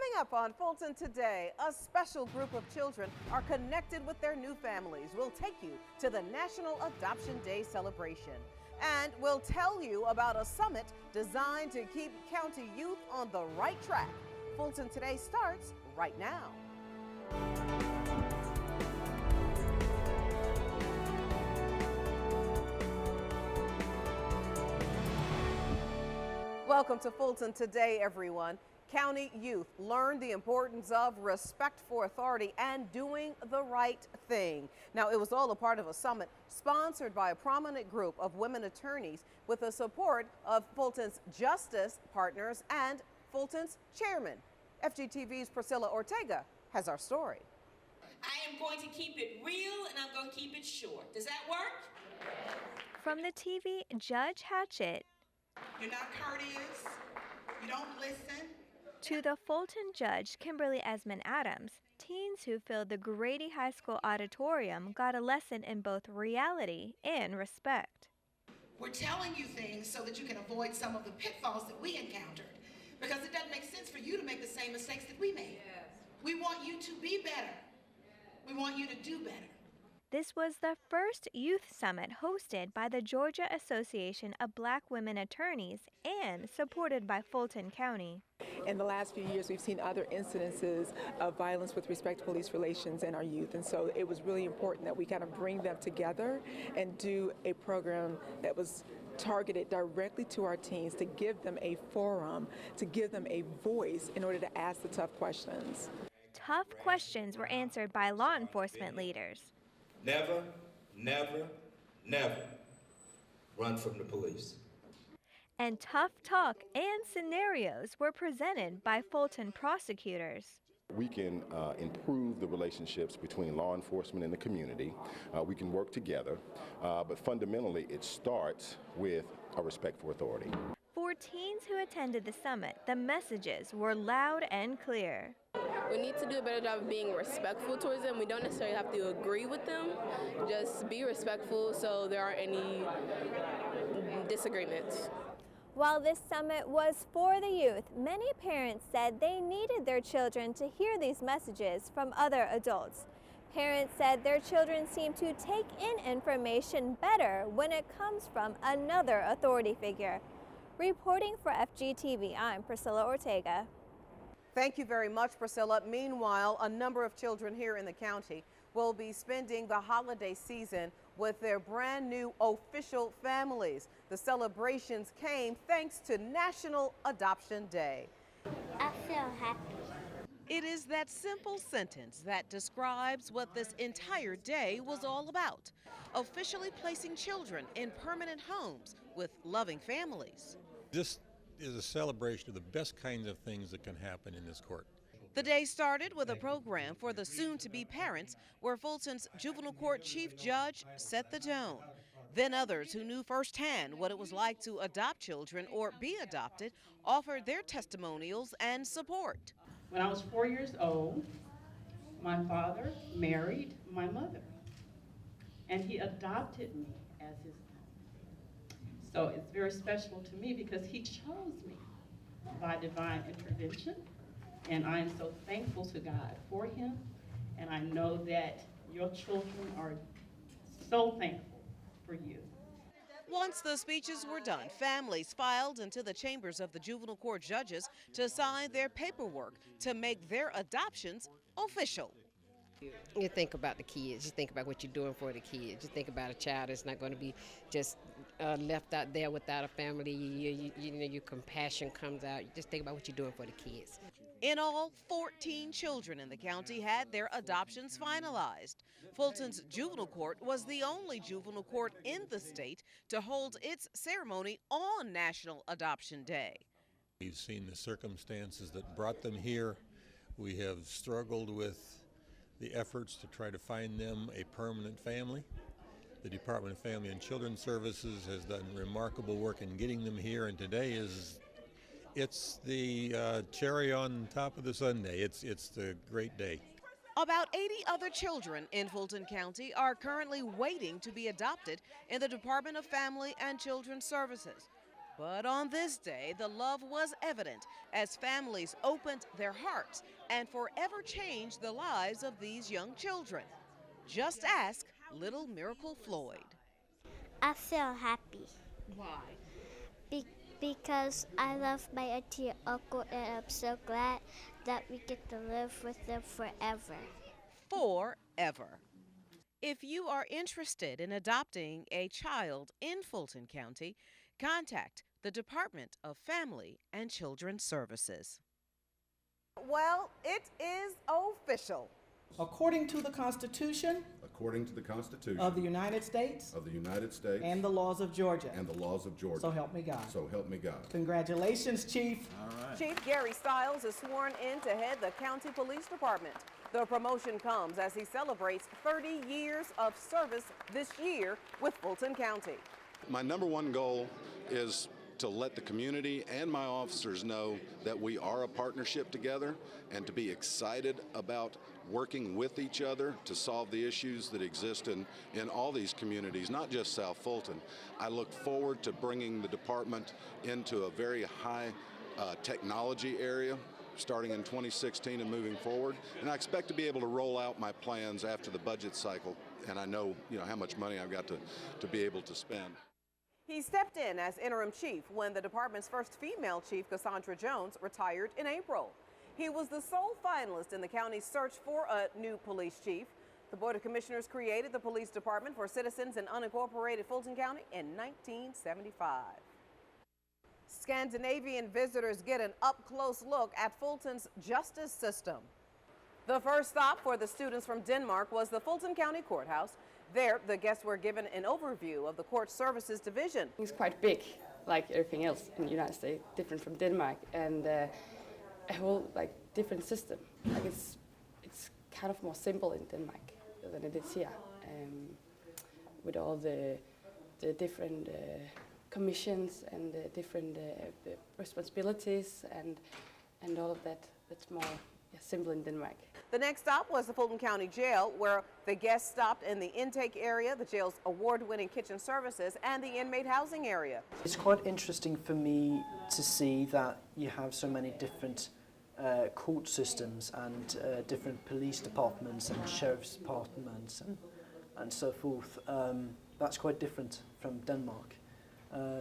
Coming up on Fulton Today, a special group of children are connected with their new families. We'll take you to the National Adoption Day celebration. And we'll tell you about a summit designed to keep county youth on the right track. Fulton Today starts right now. Welcome to Fulton Today, everyone. County youth learned the importance of respect for authority and doing the right thing. Now, it was all a part of a summit sponsored by a prominent group of women attorneys with the support of Fulton's Justice Partners and Fulton's chairman. FGTV's Priscilla Ortega has our story. I am going to keep it real and I'm going to keep it short. Does that work? From the TV, Judge Hatchett. You're not courteous. You don't listen. To the Fulton judge, Kimberly Esmond Adams, teens who filled the Grady High School auditorium got a lesson in both reality and respect. We're telling you things so that you can avoid some of the pitfalls that we encountered, because it doesn't make sense for you to make the same mistakes that we made. Yes. We want you to be better. We want you to do better. This was the first youth summit hosted by the Georgia Association of Black Women Attorneys and supported by Fulton County. In the last few years, we've seen other incidences of violence with respect to police relations in our youth, and so it was really important that we kind of bring them together and do a program that was targeted directly to our teens to give them a forum, to give them a voice in order to ask the tough questions. Tough questions were answered by law enforcement leaders. Never, never, never run from the police. And tough talk and scenarios were presented by Fulton prosecutors. We can improve the relationships between law enforcement and the community. We can work together, but fundamentally it starts with a respect for authority. For teens who attended the summit, the messages were loud and clear. We need to do a better job of being respectful towards them. We don't necessarily have to agree with them, just be respectful so there aren't any disagreements. While this summit was for the youth, many parents said they needed their children to hear these messages from other adults. Parents said their children seem to take in information better when it comes from another authority figure. Reporting for FGTV, I'm Priscilla Ortega. Thank you very much, Priscilla. Meanwhile, a number of children here in the county will be spending the holiday season with their brand new official families. The celebrations came thanks to National Adoption Day. I feel happy. It is that simple sentence that describes what this entire day was all about. Officially placing children in permanent homes with loving families. This is a celebration of the best kinds of things that can happen in this court. The day started with a program for the soon-to-be parents where Fulton's juvenile court chief judge set the tone. Then others who knew firsthand what it was like to adopt children or be adopted offered their testimonials and support. When I was 4 years old, my father married my mother, and he adopted me as his own. So it's very special to me because he chose me by divine intervention, and I am so thankful to God for him, and I know that your children are so thankful for you. Once the speeches were done, families filed into the chambers of the juvenile court judges to sign their paperwork to make their adoptions official. You think about the kids, you think about what you're doing for the kids, you think about a child that's not going to be just left out there without a family, you know, your compassion comes out, you just think about what you're doing for the kids. In all, 14 children in the county had their adoptions finalized. Fulton's juvenile court was the only juvenile court in the state to hold its ceremony on National Adoption Day. We've seen the circumstances that brought them here. We have struggled with the efforts to try to find them a permanent family. The Department of Family and Children Services has done remarkable work in getting them here, and today it's the cherry on top of the sundae. It's the great day. About 80 other children in Fulton County are currently waiting to be adopted in the Department of Family and Children Services. But on this day, the love was evident as families opened their hearts and forever changed the lives of these young children. Just ask little Miracle Floyd. I feel happy. Why? Because I love my auntie and uncle, and I'm so glad that we get to live with them forever. Forever. If you are interested in adopting a child in Fulton County, contact the Department of Family and Children's Services. Well, it is official. According to the Constitution according to the Constitution of the United States of the United States and the laws of Georgia. and the laws of Georgia. So help me God. So help me God. Congratulations, Chief. All right. Chief Gary Stiles is sworn in to head the County Police Department. The promotion comes as he celebrates 30 years of service this year with Fulton County. My number one goal is to let the community and my officers know that we are a partnership together and to be excited about working with each other to solve the issues that exist in all these communities, not just South Fulton. I look forward to bringing the department into a very high technology area starting in 2016 and moving forward. And I expect to be able to roll out my plans after the budget cycle, and I know how much money I've got to be able to spend. He stepped in as interim chief when the department's first female chief, Cassandra Jones, retired in April. He was the sole finalist in the county's search for a new police chief. The Board of Commissioners created the Police Department for citizens in unincorporated Fulton County in 1975. Scandinavian visitors get an up-close look at Fulton's justice system. The first stop for the students from Denmark was the Fulton County Courthouse. There, the guests were given an overview of the Court Services Division. It's quite big, like everything else in the United States, different from Denmark, and a whole different system. It's kind of more simple in Denmark than it is here, with all the different commissions and the different responsibilities and all of that. It's more simple in Denmark. The next stop was the Fulton County Jail, where the guests stopped in the intake area, the jail's award-winning kitchen services, and the inmate housing area. It's quite interesting for me to see that you have so many different court systems and different police departments and sheriff's departments and so forth. That's quite different from Denmark.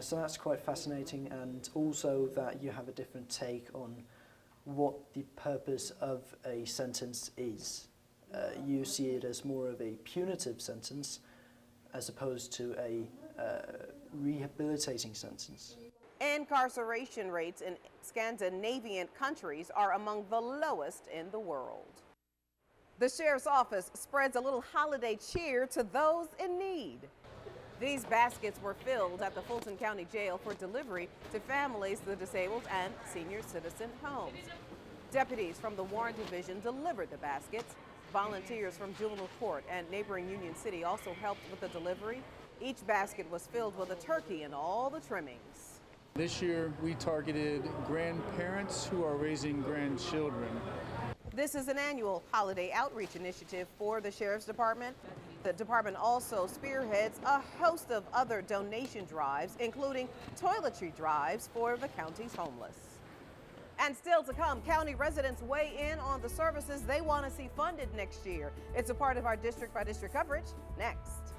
So that's quite fascinating, and also that you have a different take on what the purpose of a sentence is. You see it as more of a punitive sentence as opposed to a rehabilitating sentence. Incarceration rates in Scandinavian countries are among the lowest in the world. The sheriff's office spreads a little holiday cheer to those in need. These baskets were filled at the Fulton County Jail for delivery to families, the disabled, and senior citizen homes. Deputies from the Warrant Division delivered the baskets. Volunteers from Juvenile Court and neighboring Union City also helped with the delivery. Each basket was filled with a turkey and all the trimmings. This year, we targeted grandparents who are raising grandchildren. This is an annual holiday outreach initiative for the Sheriff's Department. The department also spearheads a host of other donation drives, including toiletry drives for the county's homeless. And still to come, county residents weigh in on the services they want to see funded next year. It's a part of our district-by-district coverage. Next.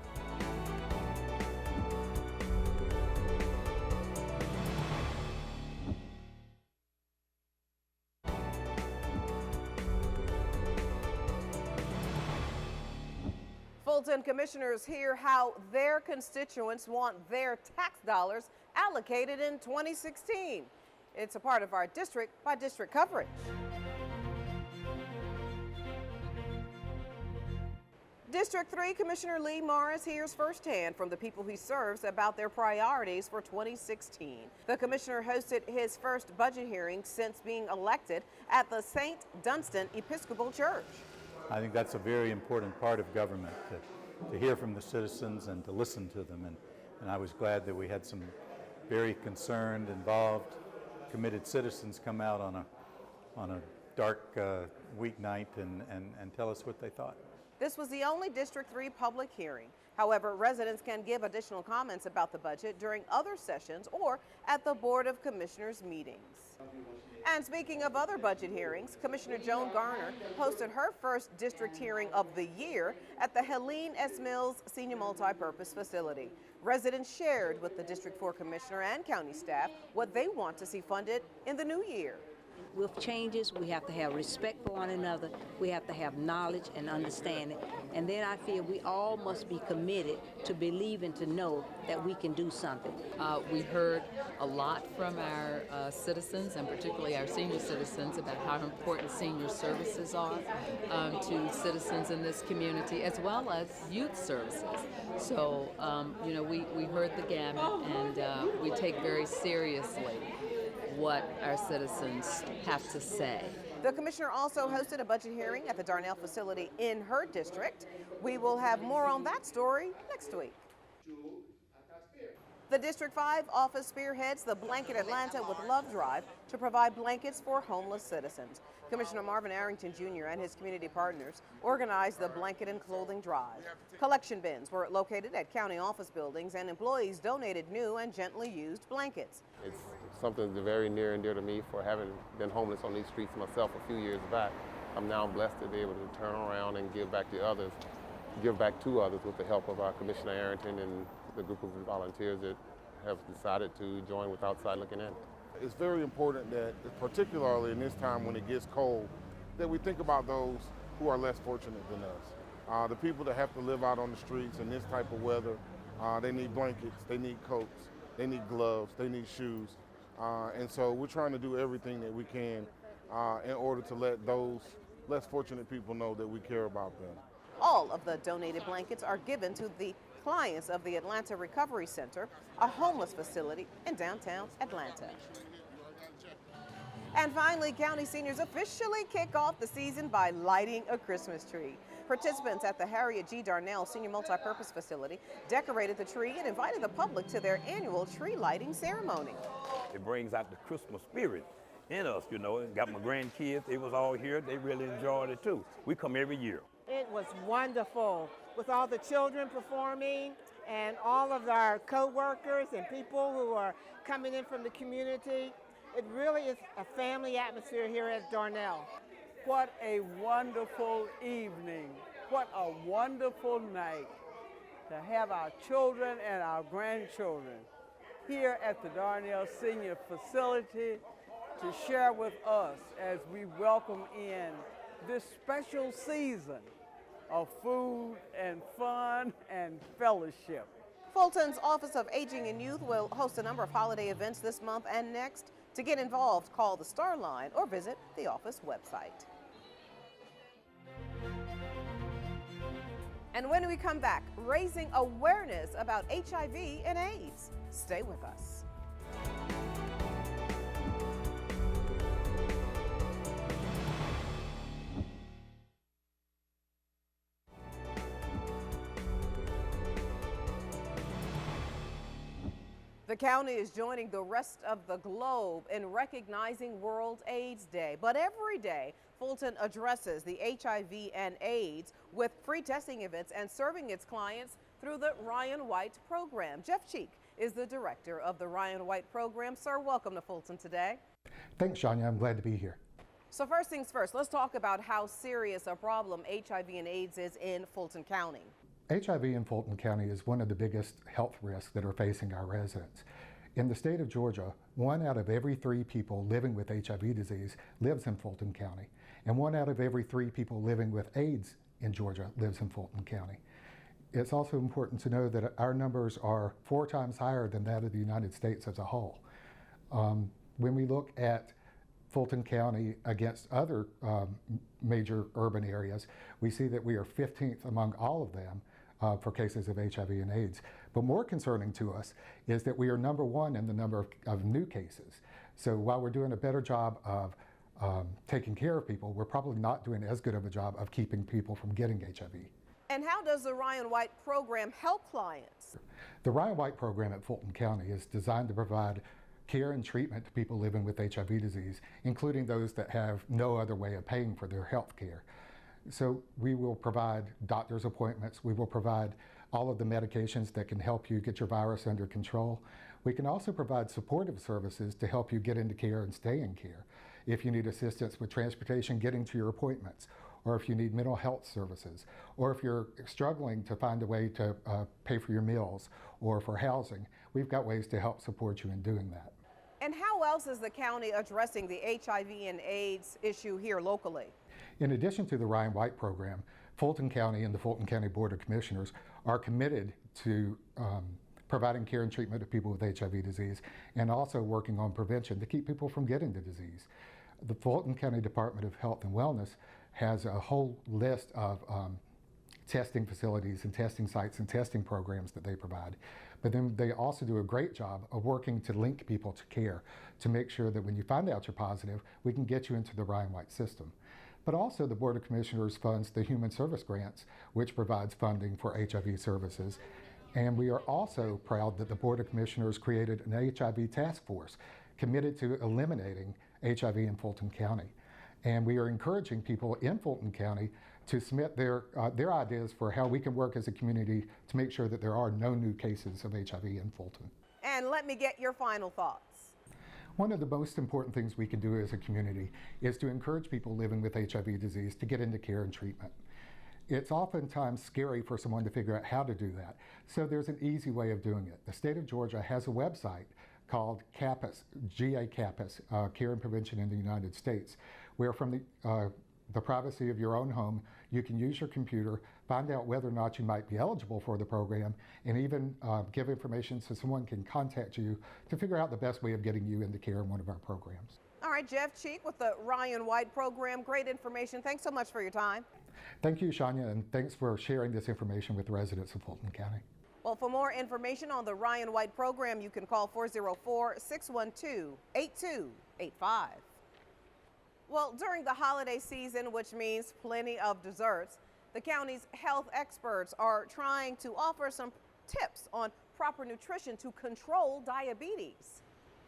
Fulton commissioners hear how their constituents want their tax dollars allocated in 2016. It's a part of our district-by-district coverage. District 3 Commissioner Lee Morris hears firsthand from the people he serves about their priorities for 2016. The commissioner hosted his first budget hearing since being elected at the St. Dunstan Episcopal Church. I think that's a very important part of government, to hear from the citizens and to listen to them. And I was glad that we had some very concerned, involved, committed citizens come out on a dark weeknight and tell us what they thought. This was the only District 3 public hearing. However, residents can give additional comments about the budget during other sessions or at the Board of Commissioners meetings. And speaking of other budget hearings, Commissioner Joan Garner hosted her first district hearing of the year at the Helene S. Mills Senior Multipurpose Facility. Residents shared with the District 4 Commissioner and county staff what they want to see funded in the new year. With changes, we have to have respect for one another. We have to have knowledge and understanding. And then I feel we all must be committed to believe and to know that we can do something. We heard a lot from our citizens, and particularly our senior citizens, about how important senior services are to citizens in this community, as well as youth services. So, you know, we heard the gamut, and we take very seriously what our citizens have to say. The commissioner also hosted a budget hearing at the Darnell facility in her district. We will have more on that story next week. The District 5 office spearheads the Blanket Atlanta with Love drive to provide blankets for homeless citizens. Commissioner Marvin Arrington Jr. and his community partners organized the blanket and clothing drive. Collection bins were located at county office buildings, and employees donated new and gently used blankets. It's something that's very near and dear to me, for having been homeless on these streets myself a few years back. I'm now blessed to be able to turn around and give back to others with the help of our Commissioner Arrington and the group of volunteers that have decided to join with Outside Looking In. It's very important that, particularly in this time when it gets cold, that we think about those who are less fortunate than us. The people that have to live out on the streets in this type of weather, they need blankets, they need coats, they need gloves, they need shoes. And so we're trying to do everything that we can in order to let those less fortunate people know that we care about them. All of the donated blankets are given to the clients of the Atlanta Recovery Center, a homeless facility in downtown Atlanta. And finally, county seniors officially kick off the season by lighting a Christmas tree. Participants at the Harriet G. Darnell Senior Multipurpose Facility decorated the tree and invited the public to their annual tree lighting ceremony. It brings out the Christmas spirit in us, you know. Got my grandkids, they was all here, they really enjoyed it too. We come every year. It was wonderful, with all the children performing and all of our co-workers and people who are coming in from the community. It really is a family atmosphere here at Darnell. What a wonderful evening. What a wonderful night to have our children and our grandchildren here at the Darnell Senior Facility to share with us as we welcome in this special season of food and fun and fellowship. Fulton's Office of Aging and Youth will host a number of holiday events this month and next. To get involved, call the Star Line or visit the office website. And when we come back, raising awareness about HIV and AIDS. Stay with us. The county is joining the rest of the globe in recognizing World AIDS Day. But every day, Fulton addresses the HIV and AIDS with free testing events and serving its clients through the Ryan White program. Jeff Cheek is the director of the Ryan White program. Sir, welcome to Fulton Today. Thanks, Shania. I'm glad to be here. So first things first, let's talk about how serious a problem HIV and AIDS is in Fulton County. HIV in Fulton County is one of the biggest health risks that are facing our residents. In the state of Georgia, 1 out of every 3 people living with HIV disease lives in Fulton County, and 1 out of every 3 people living with AIDS in Georgia lives in Fulton County. It's also important to know that our numbers are 4 times higher than that of the United States as a whole. When we look at Fulton County against other major urban areas, we see that we are 15th among all of them for cases of HIV and AIDS. But more concerning to us is that we are number 1 in the number of new cases. So while we're doing a better job of taking care of people, we're probably not doing as good of a job of keeping people from getting HIV. And how does the Ryan White program help clients? The Ryan White program at Fulton County is designed to provide care and treatment to people living with HIV disease, including those that have no other way of paying for their health care. So we will provide doctor's appointments. We will provide all of the medications that can help you get your virus under control. We can also provide supportive services to help you get into care and stay in care. If you need assistance with transportation getting to your appointments, or if you need mental health services, or if you're struggling to find a way to pay for your meals or for housing, we've got ways to help support you in doing that. And how else is the county addressing the HIV and AIDS issue here locally? In addition to the Ryan White program, Fulton County and the Fulton County Board of Commissioners are committed to providing care and treatment of people with HIV disease and also working on prevention to keep people from getting the disease. The Fulton County Department of Health and Wellness has a whole list of testing facilities and testing sites and testing programs that they provide. But then they also do a great job of working to link people to care, to make sure that when you find out you're positive, we can get you into the Ryan White system. But also the Board of Commissioners funds the Human Service Grants, which provides funding for HIV services. And we are also proud that the Board of Commissioners created an HIV task force committed to eliminating HIV in Fulton County. And we are encouraging people in Fulton County to submit their ideas for how we can work as a community to make sure that there are no new cases of HIV in Fulton. And let me get your final thoughts. One of the most important things we can do as a community is to encourage people living with HIV disease to get into care and treatment. It's oftentimes scary for someone to figure out how to do that. So there's an easy way of doing it. The state of Georgia has a website called CAPAS, G-A-CAPAS, Care and Prevention in the United States, where from the privacy of your own home, you can use your computer, find out whether or not you might be eligible for the program, and even give information so someone can contact you to figure out the best way of getting you into care in one of our programs. All right, Jeff Cheek with the Ryan White program. Great information. Thanks so much for your time. Thank you, Shania, and thanks for sharing this information with the residents of Fulton County. Well, for more information on the Ryan White program, you can call 404-612-8285. Well, during the holiday season, which means plenty of desserts, the county's health experts are trying to offer some tips on proper nutrition to control diabetes.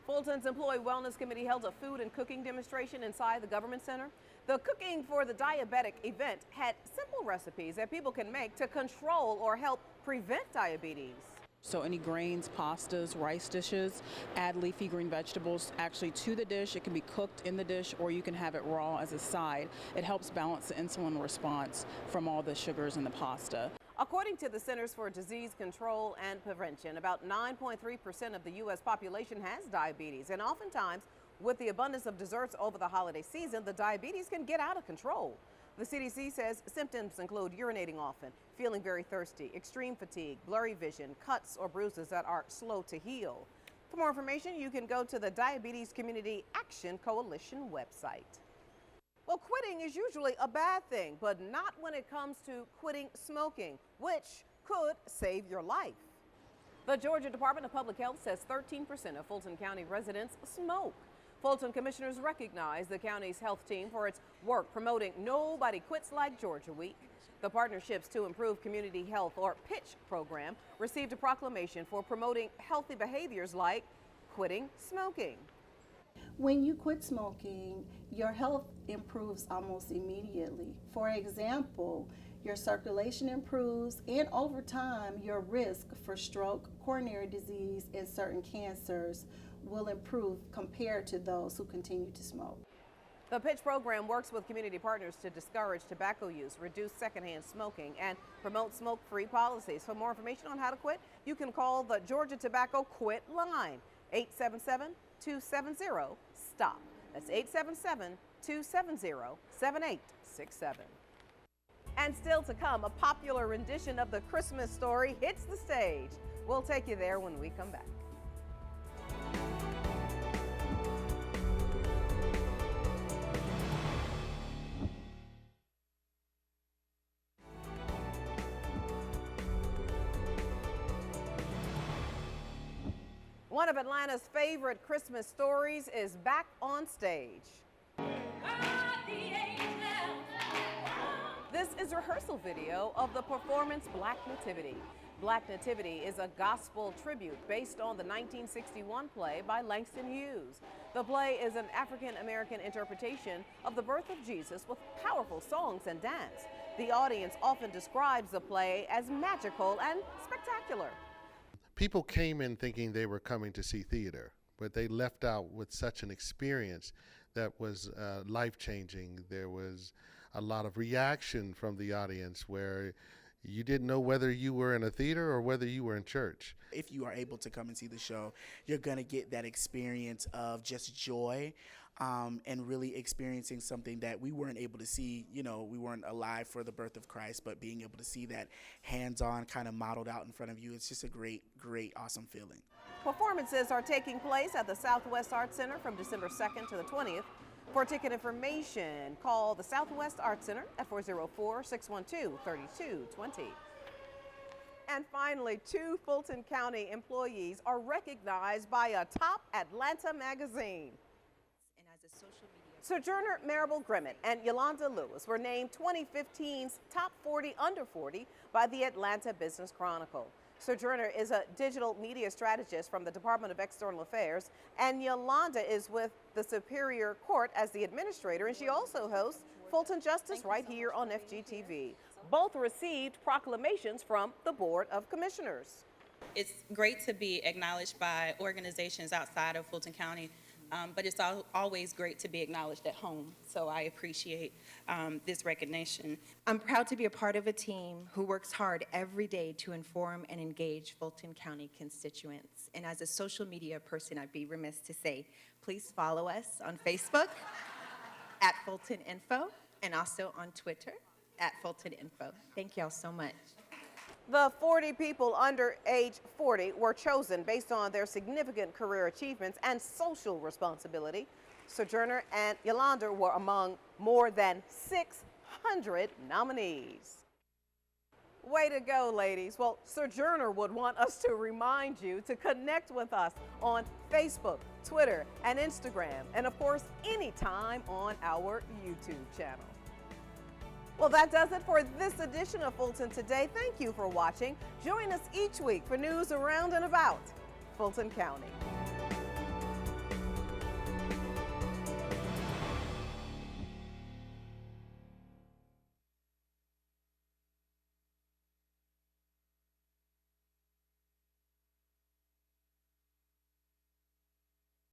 Fulton's Employee Wellness Committee held a food and cooking demonstration inside the Government Center. The Cooking for the Diabetic event had simple recipes that people can make to control or help prevent diabetes. So any grains, pastas, rice dishes, add leafy green vegetables actually to the dish. It can be cooked in the dish or you can have it raw as a side. It helps balance the insulin response from all the sugars in the pasta. According to the Centers for Disease Control and Prevention, about 9.3% of the U.S. population has diabetes, and oftentimes with the abundance of desserts over the holiday season, the diabetes can get out of control. The CDC says symptoms include urinating often, feeling very thirsty, extreme fatigue, blurry vision, cuts or bruises that are slow to heal. For more information, you can go to the Diabetes Community Action Coalition website. Well, quitting is usually a bad thing, but not when it comes to quitting smoking, which could save your life. The Georgia Department of Public Health says 13% of Fulton County residents smoke. Fulton commissioners recognize the county's health team for its work promoting Nobody Quits Like Georgia Week. The Partnerships to Improve Community Health, or PITCH program, received a proclamation for promoting healthy behaviors like quitting smoking. When you quit smoking, your health improves almost immediately. For example, your circulation improves, and over time, your risk for stroke, coronary disease, and certain cancers will improve compared to those who continue to smoke. The PITCH program works with community partners to discourage tobacco use, reduce secondhand smoking, and promote smoke-free policies. For more information on how to quit, you can call the Georgia Tobacco Quit line, 877-270-STOP. That's 877-270-7867. And still to come, a popular rendition of the Christmas story hits the stage. We'll take you there when we come back. One of Atlanta's favorite Christmas stories is back on stage. This is rehearsal video of the performance Black Nativity. Black Nativity is a gospel tribute based on the 1961 play by Langston Hughes. The play is an African-American interpretation of the birth of Jesus with powerful songs and dance. The audience often describes the play as magical and spectacular. People came in thinking they were coming to see theater, but they left out with such an experience that was life-changing. There was a lot of reaction from the audience where you didn't know whether you were in a theater or whether you were in church. If you are able to come and see the show, you're going to get that experience of just joy and really experiencing something that we weren't able to see. You know, we weren't alive for the birth of Christ, but being able to see that hands-on kind of modeled out in front of you, it's just a great, great, awesome feeling. Performances are taking place at the Southwest Arts Center from December 2nd to the 20th. For ticket information, call the Southwest Arts Center at 404-612-3220. And finally, 2 Fulton County employees are recognized by a top Atlanta magazine. And as a social media Sojourner Maribel Grimmett and Yolanda Lewis were named 2015's Top 40 Under 40 by the Atlanta Business Chronicle. Sojourner is a digital media strategist from the Department of External Affairs, and Yolanda is with the Superior Court as the administrator, and she also hosts Fulton Justice right here on FGTV. Both received proclamations from the Board of Commissioners. It's great to be acknowledged by organizations outside of Fulton County, but it's always great to be acknowledged at home, so I appreciate this recognition. I'm proud to be a part of a team who works hard every day to inform and engage Fulton County constituents. And as a social media person, I'd be remiss to say, please follow us on Facebook at Fulton Info and also on Twitter at Fulton Info. Thank y'all so much. The 40 people under age 40 were chosen based on their significant career achievements and social responsibility. Sojourner and Yolanda were among more than 600 nominees. Way to go, ladies. Well, Sojourner would want us to remind you to connect with us on Facebook, Twitter, and Instagram, and of course, anytime on our YouTube channel. Well, that does it for this edition of Fulton Today. Thank you for watching. Join us each week for news around and about Fulton County.